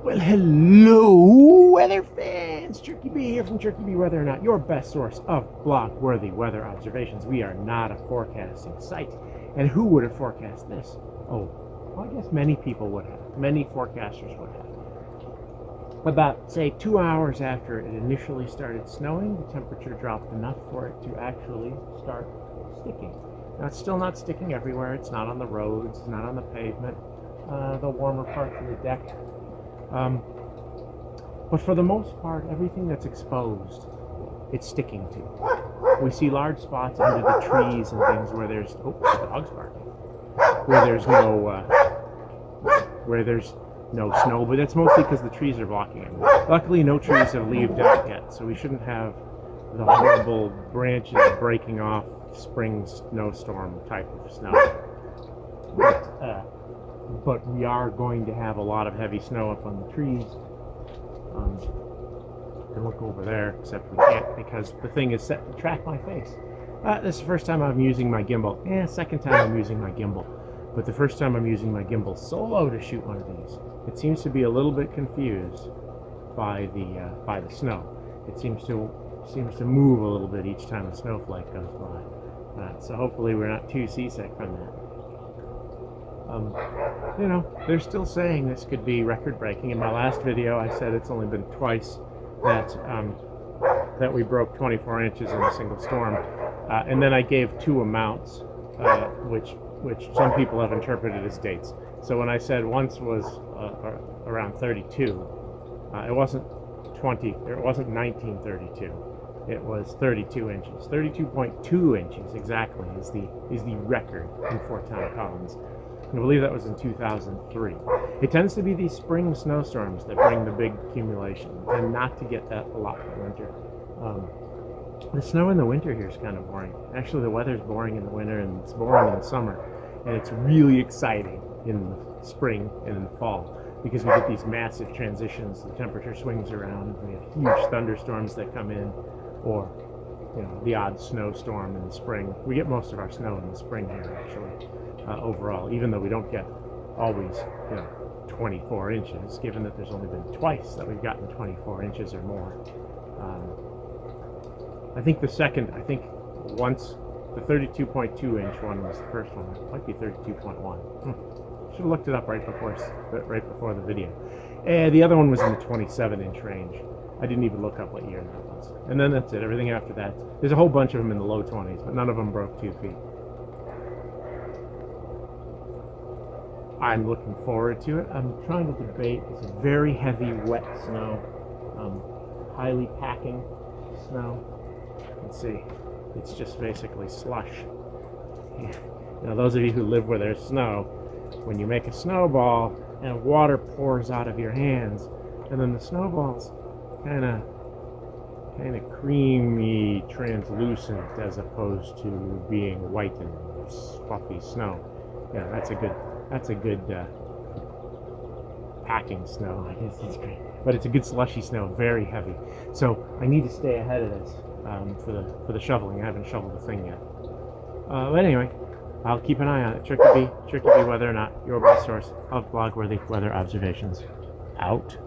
Well, hello, weather fans! CherkyB here from CherkyB Weather or Not, your best source of blog-worthy weather observations. We are not a forecasting site. And who would have forecast this? Oh, well, I guess many people would have. Many forecasters would have. About, say, 2 hours after it initially started snowing, the temperature dropped enough for it to actually start sticking. Now, it's still not sticking everywhere. It's not on the roads. It's not on the pavement. The warmer parts of the deck. But for the most part, everything that's exposed, it's sticking to. We see large spots under the trees and things where there's dogs barking, where there's no snow, but that's mostly because the trees are blocking it. Luckily, no trees have leaved out yet, so we shouldn't have the horrible branches breaking off spring snowstorm type of snow. But we are going to have a lot of heavy snow up on the trees. You can look over there, except we can't because the thing is set to track my face. This is the first time I'm using my gimbal. Second time I'm using my gimbal. But the first time I'm using my gimbal solo to shoot one of these. It seems to be a little bit confused by the snow. It seems to move a little bit each time a snowflake goes by. So hopefully we're not too seasick from that. You know, they're still saying this could be record-breaking. In my last video, I said it's only been twice that we broke 24 inches in a single storm, and then I gave two amounts, which some people have interpreted as dates. So when I said once was around 32, it wasn't 1932. It was 32 inches. 32.2 inches exactly is the record in Fort Town Collins. I believe that was in 2003. It tends to be these spring snowstorms that bring the big accumulation, and not to get that a lot in the winter. The snow in the winter here is kind of boring. Actually, the weather's boring in the winter, and it's boring in the summer, and it's really exciting in the spring and in the fall because we get these massive transitions. The temperature swings around. We have huge thunderstorms that come in, or the odd snowstorm in the spring. We get most of our snow in the spring here, actually. Overall, even though we don't get always 24 inches, given that there's only been twice that we've gotten 24 inches or more. I think once the 32.2 inch one was the first one. It might be 32.1. Should have looked it up right before the video. The other one was in the 27 inch range. I didn't even look up what year that was. And then that's it. Everything after that, there's a whole bunch of them in the low 20s, but none of them broke 2 feet. I'm looking forward to it. I'm trying to debate. It's a very heavy, wet snow, highly packing snow. Let's see. It's just basically slush. Now, those of you who live where there's snow, when you make a snowball and water pours out of your hands, and then the snowball's kind of creamy, translucent, as opposed to being white and fluffy snow. Yeah, that's a good packing snow. I guess it's great, but it's a good slushy snow, very heavy. So I need to stay ahead of this for the shoveling. I haven't shoveled the thing yet. But anyway, I'll keep an eye on it. CherkyB Weather or Not, your best source of blog-worthy weather observations. Out.